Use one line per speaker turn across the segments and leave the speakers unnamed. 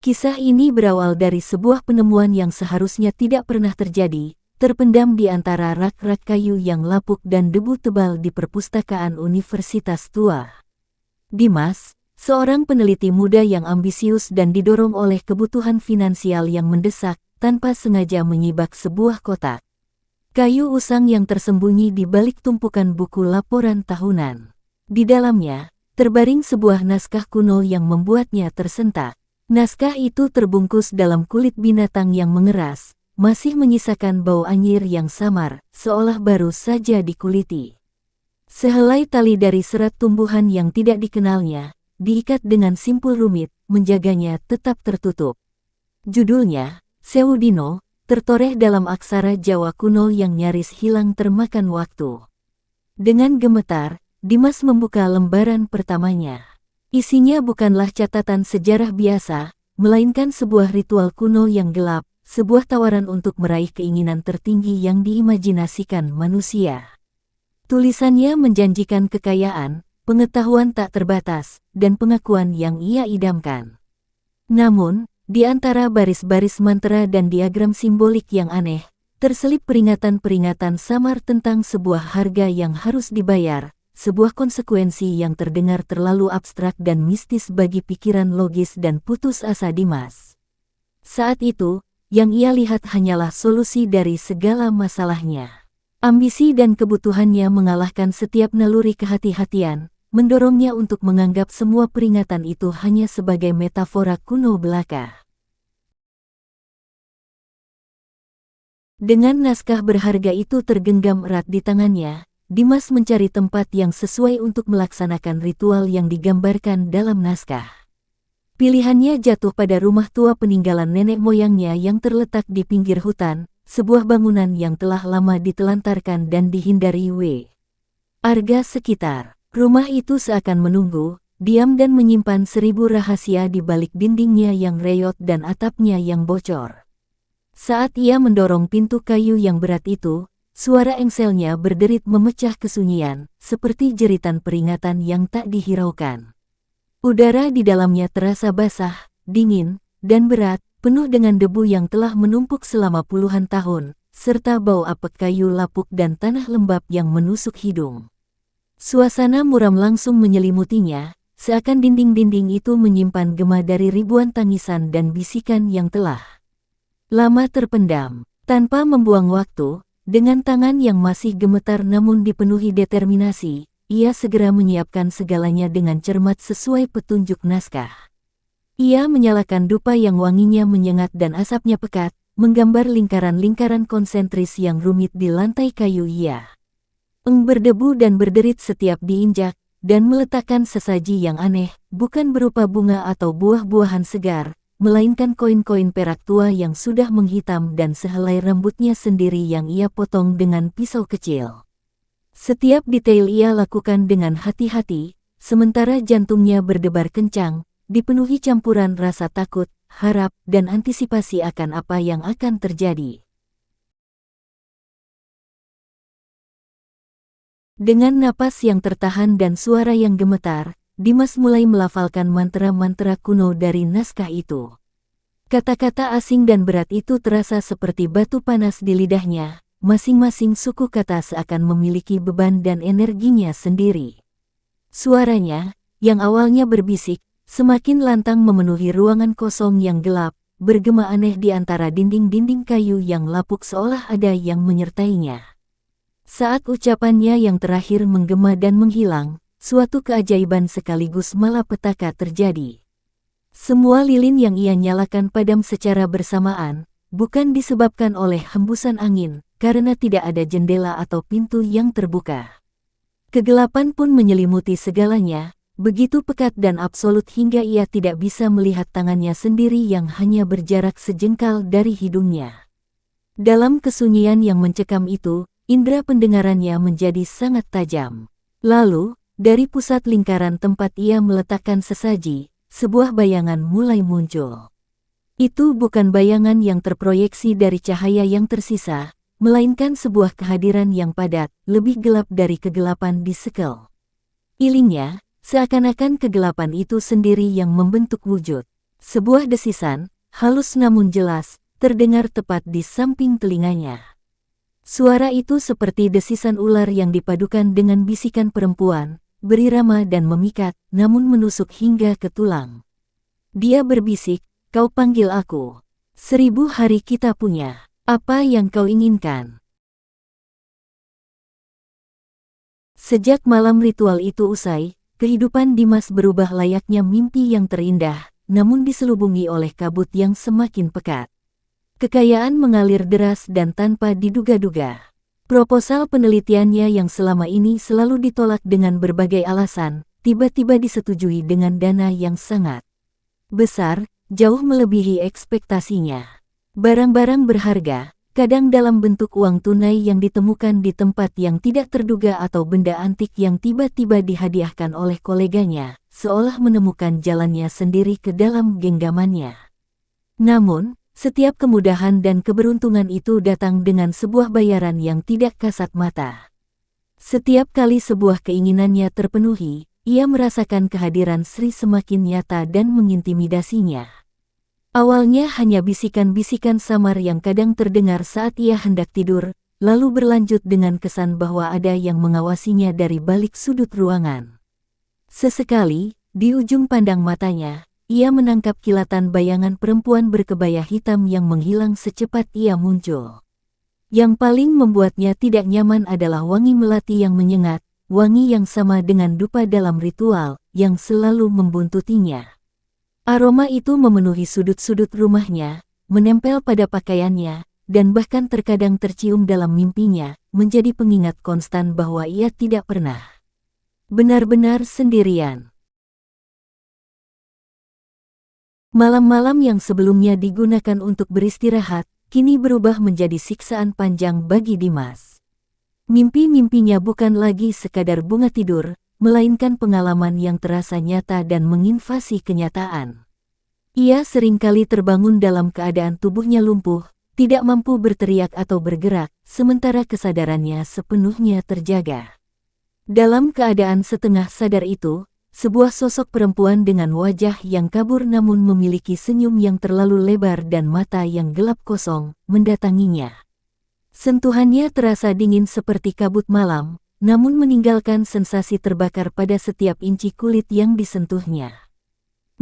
Kisah ini berawal dari sebuah penemuan yang seharusnya tidak pernah terjadi, terpendam di antara rak-rak kayu yang lapuk dan debu tebal di perpustakaan universitas tua. Dimas, seorang peneliti muda yang ambisius dan didorong oleh kebutuhan finansial yang mendesak, tanpa sengaja menyibak sebuah kotak kayu usang yang tersembunyi di balik tumpukan buku laporan tahunan. Di dalamnya, terbaring sebuah naskah kuno yang membuatnya tersentak. Naskah itu terbungkus dalam kulit binatang yang mengeras, masih menyisakan bau anyir yang samar, seolah baru saja dikuliti. Sehelai tali dari serat tumbuhan yang tidak dikenalnya, diikat dengan simpul rumit, menjaganya tetap tertutup. Judulnya, Seudino, tertoreh dalam aksara Jawa kuno yang nyaris hilang termakan waktu. Dengan gemetar, Dimas membuka lembaran pertamanya. Isinya bukanlah catatan sejarah biasa, melainkan sebuah ritual kuno yang gelap, sebuah tawaran untuk meraih keinginan tertinggi yang diimajinasikan manusia. Tulisannya menjanjikan kekayaan, pengetahuan tak terbatas, dan pengakuan yang ia idamkan. Namun, di antara baris-baris mantra dan diagram simbolik yang aneh, terselip peringatan-peringatan samar tentang sebuah harga yang harus dibayar, sebuah konsekuensi yang terdengar terlalu abstrak dan mistis bagi pikiran logis dan putus asa Dimas. Saat itu, yang ia lihat hanyalah solusi dari segala masalahnya. Ambisi dan kebutuhannya mengalahkan setiap naluri kehati-hatian, mendorongnya untuk menganggap semua peringatan itu hanya sebagai metafora kuno belaka. Dengan naskah berharga itu tergenggam erat di tangannya, Dimas mencari tempat yang sesuai untuk melaksanakan ritual yang digambarkan dalam naskah. Pilihannya jatuh pada rumah tua peninggalan nenek moyangnya yang terletak di pinggir hutan, sebuah bangunan yang telah lama ditelantarkan dan dihindari warga sekitar. Rumah itu seakan menunggu, diam dan menyimpan 1000 rahasia di balik dindingnya yang reyot dan atapnya yang bocor. Saat ia mendorong pintu kayu yang berat itu, suara engselnya berderit memecah kesunyian, seperti jeritan peringatan yang tak dihiraukan. Udara di dalamnya terasa basah, dingin, dan berat, penuh dengan debu yang telah menumpuk selama puluhan tahun, serta bau apek kayu lapuk dan tanah lembab yang menusuk hidung. Suasana muram langsung menyelimutinya, seakan dinding-dinding itu menyimpan gema dari ribuan tangisan dan bisikan yang telah lama terpendam. Tanpa membuang waktu, dengan tangan yang masih gemetar namun dipenuhi determinasi, ia segera menyiapkan segalanya dengan cermat sesuai petunjuk naskah. Ia menyalakan dupa yang wanginya menyengat dan asapnya pekat, menggambar lingkaran-lingkaran konsentris yang rumit di lantai kayu. Ia berdebu dan berderit setiap diinjak, dan meletakkan sesaji yang aneh, bukan berupa bunga atau buah-buahan segar, melainkan koin-koin perak tua yang sudah menghitam dan sehelai rambutnya sendiri yang ia potong dengan pisau kecil. Setiap detail ia lakukan dengan hati-hati, sementara jantungnya berdebar kencang, dipenuhi campuran rasa takut, harap, dan antisipasi akan apa yang akan terjadi. Dengan napas yang tertahan dan suara yang gemetar, Dimas mulai melafalkan mantra-mantra kuno dari naskah itu. Kata-kata asing dan berat itu terasa seperti batu panas di lidahnya, masing-masing suku kata seakan memiliki beban dan energinya sendiri. Suaranya, yang awalnya berbisik, semakin lantang memenuhi ruangan kosong yang gelap, bergema aneh di antara dinding-dinding kayu yang lapuk seolah ada yang menyertainya. Saat ucapannya yang terakhir menggema dan menghilang, suatu keajaiban sekaligus malapetaka terjadi. Semua lilin yang ia nyalakan padam secara bersamaan, bukan disebabkan oleh hembusan angin, karena tidak ada jendela atau pintu yang terbuka. Kegelapan pun menyelimuti segalanya, begitu pekat dan absolut hingga ia tidak bisa melihat tangannya sendiri yang hanya berjarak sejengkal dari hidungnya. Dalam kesunyian yang mencekam itu, indera pendengarannya menjadi sangat tajam. Lalu, dari pusat lingkaran tempat ia meletakkan sesaji, sebuah bayangan mulai muncul. Itu bukan bayangan yang terproyeksi dari cahaya yang tersisa, melainkan sebuah kehadiran yang padat, lebih gelap dari kegelapan di sekel. Ilingnya, seakan-akan kegelapan itu sendiri yang membentuk wujud. Sebuah desisan, halus namun jelas, terdengar tepat di samping telinganya. Suara itu seperti desisan ular yang dipadukan dengan bisikan perempuan, berirama dan memikat, namun menusuk hingga ke tulang. Dia berbisik, "Kau panggil aku. 1000 hari kita punya. Apa yang kau inginkan?" Sejak malam ritual itu usai, kehidupan Dimas berubah layaknya mimpi yang terindah, namun diselubungi oleh kabut yang semakin pekat. Kekayaan mengalir deras dan tanpa diduga-duga. Proposal penelitiannya yang selama ini selalu ditolak dengan berbagai alasan, tiba-tiba disetujui dengan dana yang sangat besar, jauh melebihi ekspektasinya. Barang-barang berharga, kadang dalam bentuk uang tunai yang ditemukan di tempat yang tidak terduga atau benda antik yang tiba-tiba dihadiahkan oleh koleganya, seolah menemukan jalannya sendiri ke dalam genggamannya. Namun, setiap kemudahan dan keberuntungan itu datang dengan sebuah bayaran yang tidak kasat mata. Setiap kali sebuah keinginannya terpenuhi, ia merasakan kehadiran Sri semakin nyata dan mengintimidasinya. Awalnya hanya bisikan-bisikan samar yang kadang terdengar saat ia hendak tidur, lalu berlanjut dengan kesan bahwa ada yang mengawasinya dari balik sudut ruangan. Sesekali, di ujung pandang matanya, ia menangkap kilatan bayangan perempuan berkebaya hitam yang menghilang secepat ia muncul. Yang paling membuatnya tidak nyaman adalah wangi melati yang menyengat, wangi yang sama dengan dupa dalam ritual, yang selalu membuntutinya. Aroma itu memenuhi sudut-sudut rumahnya, menempel pada pakaiannya, dan bahkan terkadang tercium dalam mimpinya, menjadi pengingat konstan bahwa ia tidak pernah benar-benar sendirian. Malam-malam yang sebelumnya digunakan untuk beristirahat, kini berubah menjadi siksaan panjang bagi Dimas. Mimpi-mimpinya bukan lagi sekadar bunga tidur, melainkan pengalaman yang terasa nyata dan menginvasi kenyataan. Ia seringkali terbangun dalam keadaan tubuhnya lumpuh, tidak mampu berteriak atau bergerak, sementara kesadarannya sepenuhnya terjaga. Dalam keadaan setengah sadar itu, sebuah sosok perempuan dengan wajah yang kabur namun memiliki senyum yang terlalu lebar dan mata yang gelap kosong, mendatanginya. Sentuhannya terasa dingin seperti kabut malam, namun meninggalkan sensasi terbakar pada setiap inci kulit yang disentuhnya.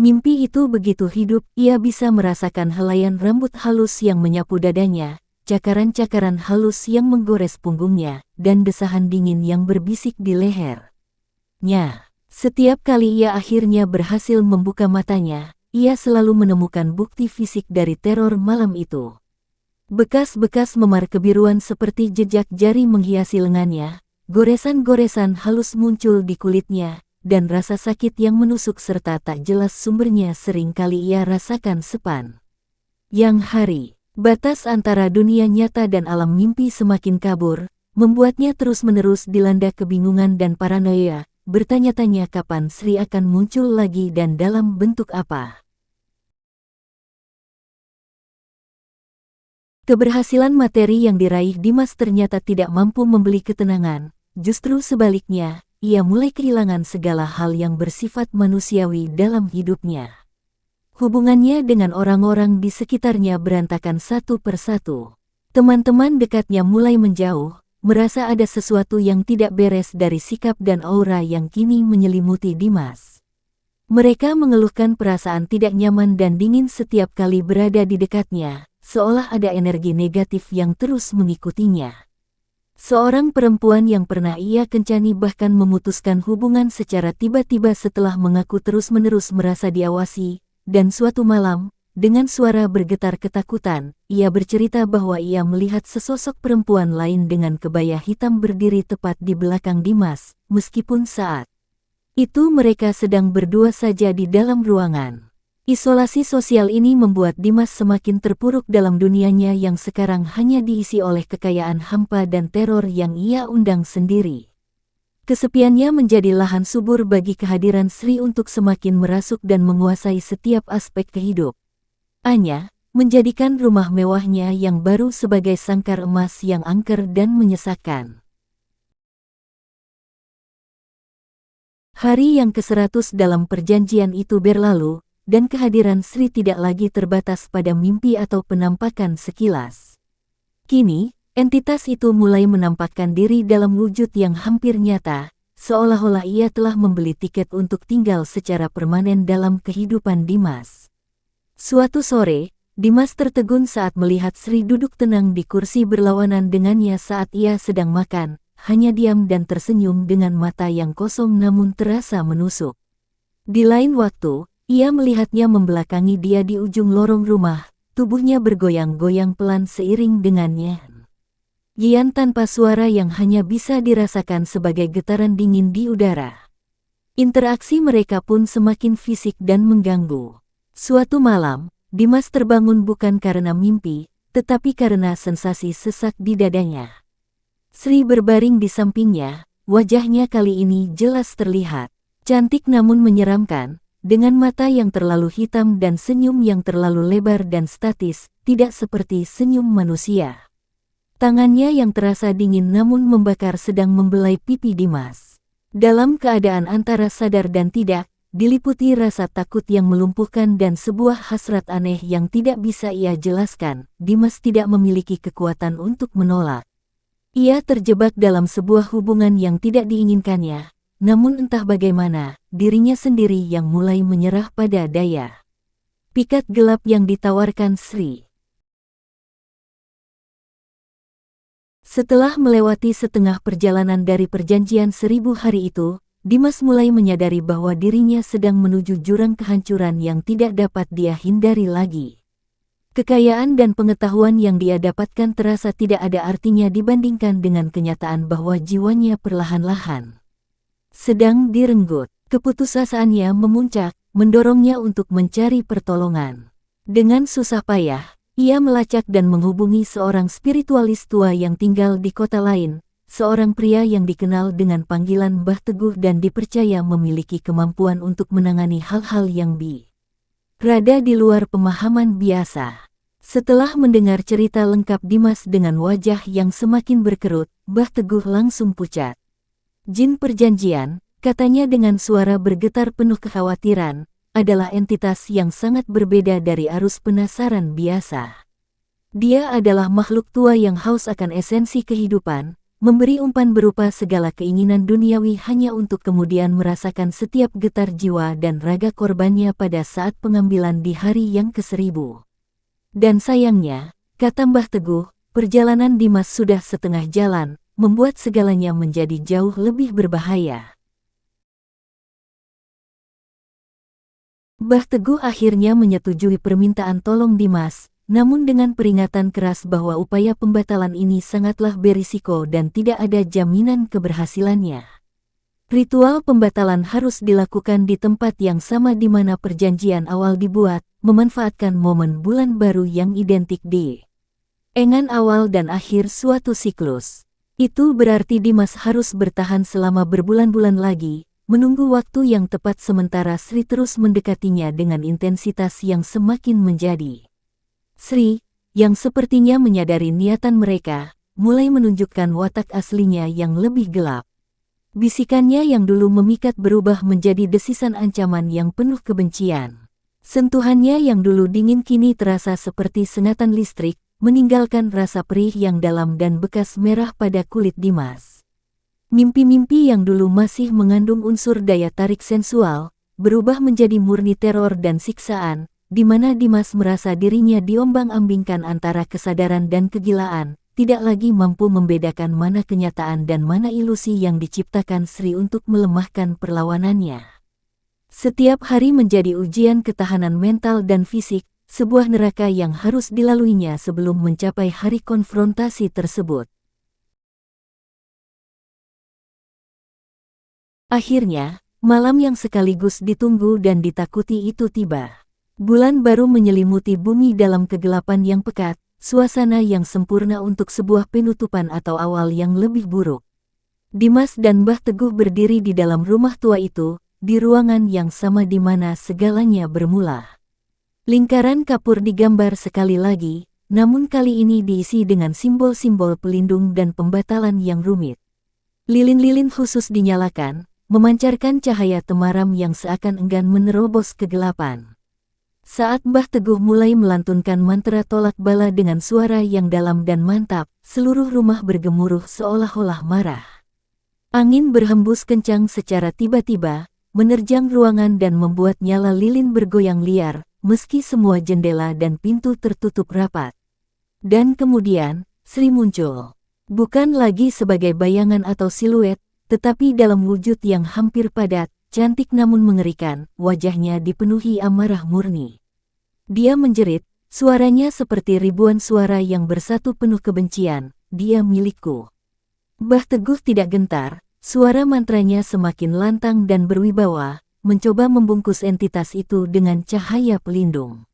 Mimpi itu begitu hidup, ia bisa merasakan helaian rambut halus yang menyapu dadanya, cakaran-cakaran halus yang menggores punggungnya, dan desahan dingin yang berbisik di lehernya. Setiap kali ia akhirnya berhasil membuka matanya, ia selalu menemukan bukti fisik dari teror malam itu. Bekas-bekas memar kebiruan seperti jejak jari menghiasi lengannya, goresan-goresan halus muncul di kulitnya, dan rasa sakit yang menusuk serta tak jelas sumbernya sering kali ia rasakan sepanjang hari. Batas antara dunia nyata dan alam mimpi semakin kabur, membuatnya terus-menerus dilanda kebingungan dan paranoia, bertanya-tanya kapan Sri akan muncul lagi dan dalam bentuk apa. Keberhasilan materi yang diraih Dimas ternyata tidak mampu membeli ketenangan, justru sebaliknya, ia mulai kehilangan segala hal yang bersifat manusiawi dalam hidupnya. Hubungannya dengan orang-orang di sekitarnya berantakan satu persatu. Teman-teman dekatnya mulai menjauh, merasa ada sesuatu yang tidak beres dari sikap dan aura yang kini menyelimuti Dimas. Mereka mengeluhkan perasaan tidak nyaman dan dingin setiap kali berada di dekatnya, seolah ada energi negatif yang terus mengikutinya. Seorang perempuan yang pernah ia kencani bahkan memutuskan hubungan secara tiba-tiba setelah mengaku terus-menerus merasa diawasi, dan suatu malam, dengan suara bergetar ketakutan, ia bercerita bahwa ia melihat sesosok perempuan lain dengan kebaya hitam berdiri tepat di belakang Dimas, meskipun saat itu mereka sedang berdua saja di dalam ruangan. Isolasi sosial ini membuat Dimas semakin terpuruk dalam dunianya yang sekarang hanya diisi oleh kekayaan hampa dan teror yang ia undang sendiri. Kesepiannya menjadi lahan subur bagi kehadiran Sri untuk semakin merasuk dan menguasai setiap aspek kehidupannya, menjadikan rumah mewahnya yang baru sebagai sangkar emas yang angker dan menyesakkan. Hari yang ke-100 dalam perjanjian itu berlalu, dan kehadiran Sri tidak lagi terbatas pada mimpi atau penampakan sekilas. Kini, entitas itu mulai menampakkan diri dalam wujud yang hampir nyata, seolah-olah ia telah membeli tiket untuk tinggal secara permanen dalam kehidupan Dimas. Suatu sore, Dimas tertegun saat melihat Sri duduk tenang di kursi berlawanan dengannya saat ia sedang makan, hanya diam dan tersenyum dengan mata yang kosong namun terasa menusuk. Di lain waktu, ia melihatnya membelakangi dia di ujung lorong rumah, tubuhnya bergoyang-goyang pelan seiring dengannya. Gian tanpa suara yang hanya bisa dirasakan sebagai getaran dingin di udara. Interaksi mereka pun semakin fisik dan mengganggu. Suatu malam, Dimas terbangun bukan karena mimpi, tetapi karena sensasi sesak di dadanya. Sri berbaring di sampingnya, wajahnya kali ini jelas terlihat. Cantik namun menyeramkan, dengan mata yang terlalu hitam dan senyum yang terlalu lebar dan statis, tidak seperti senyum manusia. Tangannya yang terasa dingin namun membakar sedang membelai pipi Dimas. Dalam keadaan antara sadar dan tidak, diliputi rasa takut yang melumpuhkan dan sebuah hasrat aneh yang tidak bisa ia jelaskan, Dimas tidak memiliki kekuatan untuk menolak. Ia terjebak dalam sebuah hubungan yang tidak diinginkannya. Namun entah bagaimana, dirinya sendiri yang mulai menyerah pada daya pikat gelap yang ditawarkan Sri. Setelah melewati setengah perjalanan dari perjanjian 1000 hari itu, Dimas mulai menyadari bahwa dirinya sedang menuju jurang kehancuran yang tidak dapat dia hindari lagi. Kekayaan dan pengetahuan yang dia dapatkan terasa tidak ada artinya dibandingkan dengan kenyataan bahwa jiwanya perlahan-lahan sedang direnggut. Keputusasaannya memuncak, mendorongnya untuk mencari pertolongan. Dengan susah payah, ia melacak dan menghubungi seorang spiritualis tua yang tinggal di kota lain, seorang pria yang dikenal dengan panggilan Mbah Teguh dan dipercaya memiliki kemampuan untuk menangani hal-hal yang berada di luar pemahaman biasa. Setelah mendengar cerita lengkap Dimas dengan wajah yang semakin berkerut, Mbah Teguh langsung pucat. Jin perjanjian, katanya dengan suara bergetar penuh kekhawatiran, adalah entitas yang sangat berbeda dari arus penasaran biasa. Dia adalah makhluk tua yang haus akan esensi kehidupan, memberi umpan berupa segala keinginan duniawi hanya untuk kemudian merasakan setiap getar jiwa dan raga korbannya pada saat pengambilan di hari yang ke-1000. Dan sayangnya, kata Mbah Teguh, perjalanan Dimas sudah setengah jalan, membuat segalanya menjadi jauh lebih berbahaya. Mbah Teguh akhirnya menyetujui permintaan tolong Dimas, namun dengan peringatan keras bahwa upaya pembatalan ini sangatlah berisiko dan tidak ada jaminan keberhasilannya. Ritual pembatalan harus dilakukan di tempat yang sama di mana perjanjian awal dibuat, memanfaatkan momen bulan baru yang identik di engan awal dan akhir suatu siklus. Itu berarti Dimas harus bertahan selama berbulan-bulan lagi, menunggu waktu yang tepat sementara Sri terus mendekatinya dengan intensitas yang semakin menjadi. Sri, yang sepertinya menyadari niatan mereka, mulai menunjukkan watak aslinya yang lebih gelap. Bisikannya yang dulu memikat berubah menjadi desisan ancaman yang penuh kebencian. Sentuhannya yang dulu dingin kini terasa seperti sengatan listrik, meninggalkan rasa perih yang dalam dan bekas merah pada kulit Dimas. Mimpi-mimpi yang dulu masih mengandung unsur daya tarik sensual, berubah menjadi murni teror dan siksaan, di mana Dimas merasa dirinya diombang-ambingkan antara kesadaran dan kegilaan, tidak lagi mampu membedakan mana kenyataan dan mana ilusi yang diciptakan Sri untuk melemahkan perlawanannya. Setiap hari menjadi ujian ketahanan mental dan fisik, sebuah neraka yang harus dilaluinya sebelum mencapai hari konfrontasi tersebut. Akhirnya, malam yang sekaligus ditunggu dan ditakuti itu tiba. Bulan baru menyelimuti bumi dalam kegelapan yang pekat, suasana yang sempurna untuk sebuah penutupan atau awal yang lebih buruk. Dimas dan Mbah Teguh berdiri di dalam rumah tua itu, di ruangan yang sama di mana segalanya bermula. Lingkaran kapur digambar sekali lagi, namun kali ini diisi dengan simbol-simbol pelindung dan pembatalan yang rumit. Lilin-lilin khusus dinyalakan, memancarkan cahaya temaram yang seakan enggan menerobos kegelapan. Saat Mbah Teguh mulai melantunkan mantra tolak bala dengan suara yang dalam dan mantap, seluruh rumah bergemuruh seolah-olah marah. Angin berhembus kencang secara tiba-tiba, menerjang ruangan dan membuat nyala lilin bergoyang liar, meski semua jendela dan pintu tertutup rapat. Dan kemudian, Sri muncul. Bukan lagi sebagai bayangan atau siluet, tetapi dalam wujud yang hampir padat, cantik namun mengerikan, wajahnya dipenuhi amarah murni. Dia menjerit, suaranya seperti ribuan suara yang bersatu penuh kebencian, "Dia milikku." Mbah Teguh tidak gentar, suara mantranya semakin lantang dan berwibawa, mencoba membungkus entitas itu dengan cahaya pelindung.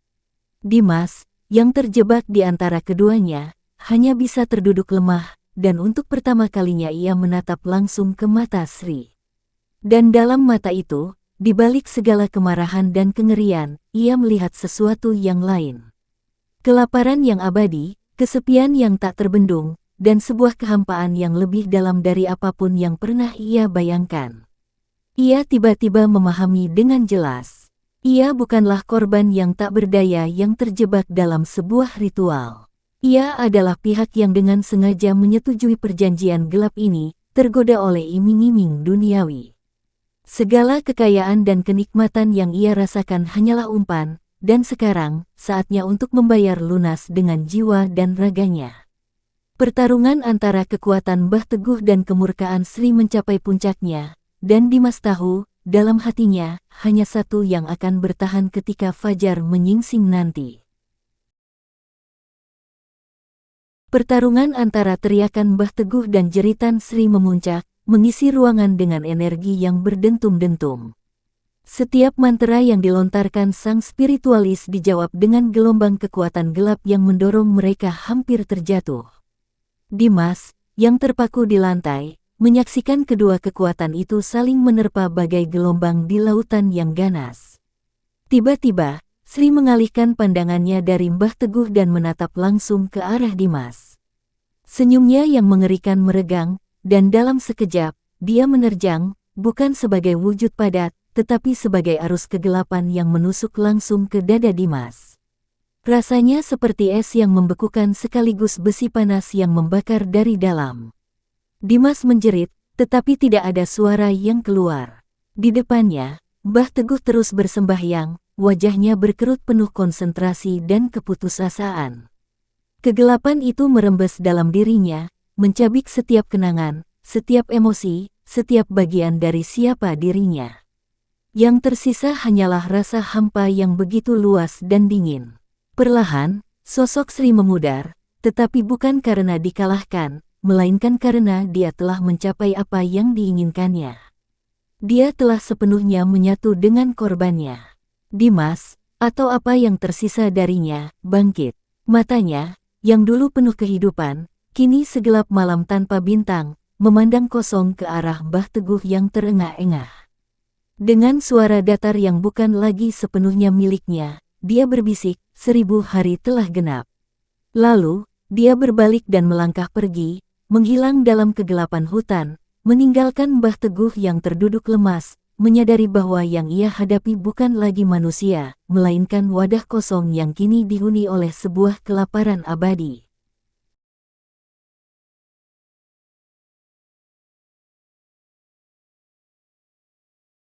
Dimas, yang terjebak di antara keduanya, hanya bisa terduduk lemah, dan untuk pertama kalinya ia menatap langsung ke mata Sri. Dan dalam mata itu, di balik segala kemarahan dan kengerian, ia melihat sesuatu yang lain. Kelaparan yang abadi, kesepian yang tak terbendung, dan sebuah kehampaan yang lebih dalam dari apapun yang pernah ia bayangkan. Ia tiba-tiba memahami dengan jelas. Ia bukanlah korban yang tak berdaya yang terjebak dalam sebuah ritual. Ia adalah pihak yang dengan sengaja menyetujui perjanjian gelap ini, tergoda oleh iming-iming duniawi. Segala kekayaan dan kenikmatan yang ia rasakan hanyalah umpan, dan sekarang, saatnya untuk membayar lunas dengan jiwa dan raganya. Pertarungan antara kekuatan Mbah Teguh dan kemurkaan Sri mencapai puncaknya, dan Dimas tahu, dalam hatinya, hanya satu yang akan bertahan ketika fajar menyingsing nanti. Pertarungan antara teriakan Mbah Teguh dan jeritan Sri memuncak, mengisi ruangan dengan energi yang berdentum-dentum. Setiap mantra yang dilontarkan sang spiritualis dijawab dengan gelombang kekuatan gelap yang mendorong mereka hampir terjatuh. Dimas, yang terpaku di lantai, menyaksikan kedua kekuatan itu saling menerpa bagai gelombang di lautan yang ganas. Tiba-tiba, Sri mengalihkan pandangannya dari Mbah Teguh dan menatap langsung ke arah Dimas. Senyumnya yang mengerikan meregang, dan dalam sekejap, dia menerjang, bukan sebagai wujud padat, tetapi sebagai arus kegelapan yang menusuk langsung ke dada Dimas. Rasanya seperti es yang membekukan sekaligus besi panas yang membakar dari dalam. Dimas menjerit, tetapi tidak ada suara yang keluar. Di depannya, Mbah Teguh terus bersembahyang, wajahnya berkerut penuh konsentrasi dan keputusasaan. Kegelapan itu merembes dalam dirinya, mencabik setiap kenangan, setiap emosi, setiap bagian dari siapa dirinya. Yang tersisa hanyalah rasa hampa yang begitu luas dan dingin. Perlahan, sosok Sri memudar, tetapi bukan karena dikalahkan, melainkan karena dia telah mencapai apa yang diinginkannya. Dia telah sepenuhnya menyatu dengan korbannya. Dimas, atau apa yang tersisa darinya, bangkit. Matanya, yang dulu penuh kehidupan, kini segelap malam tanpa bintang, memandang kosong ke arah Mbah Teguh yang terengah-engah. Dengan suara datar yang bukan lagi sepenuhnya miliknya, dia berbisik, 1000 hari telah genap. Lalu, dia berbalik dan melangkah pergi, menghilang dalam kegelapan hutan, meninggalkan Mbah Teguh yang terduduk lemas, menyadari bahwa yang ia hadapi bukan lagi manusia, melainkan wadah kosong yang kini dihuni oleh sebuah kelaparan abadi.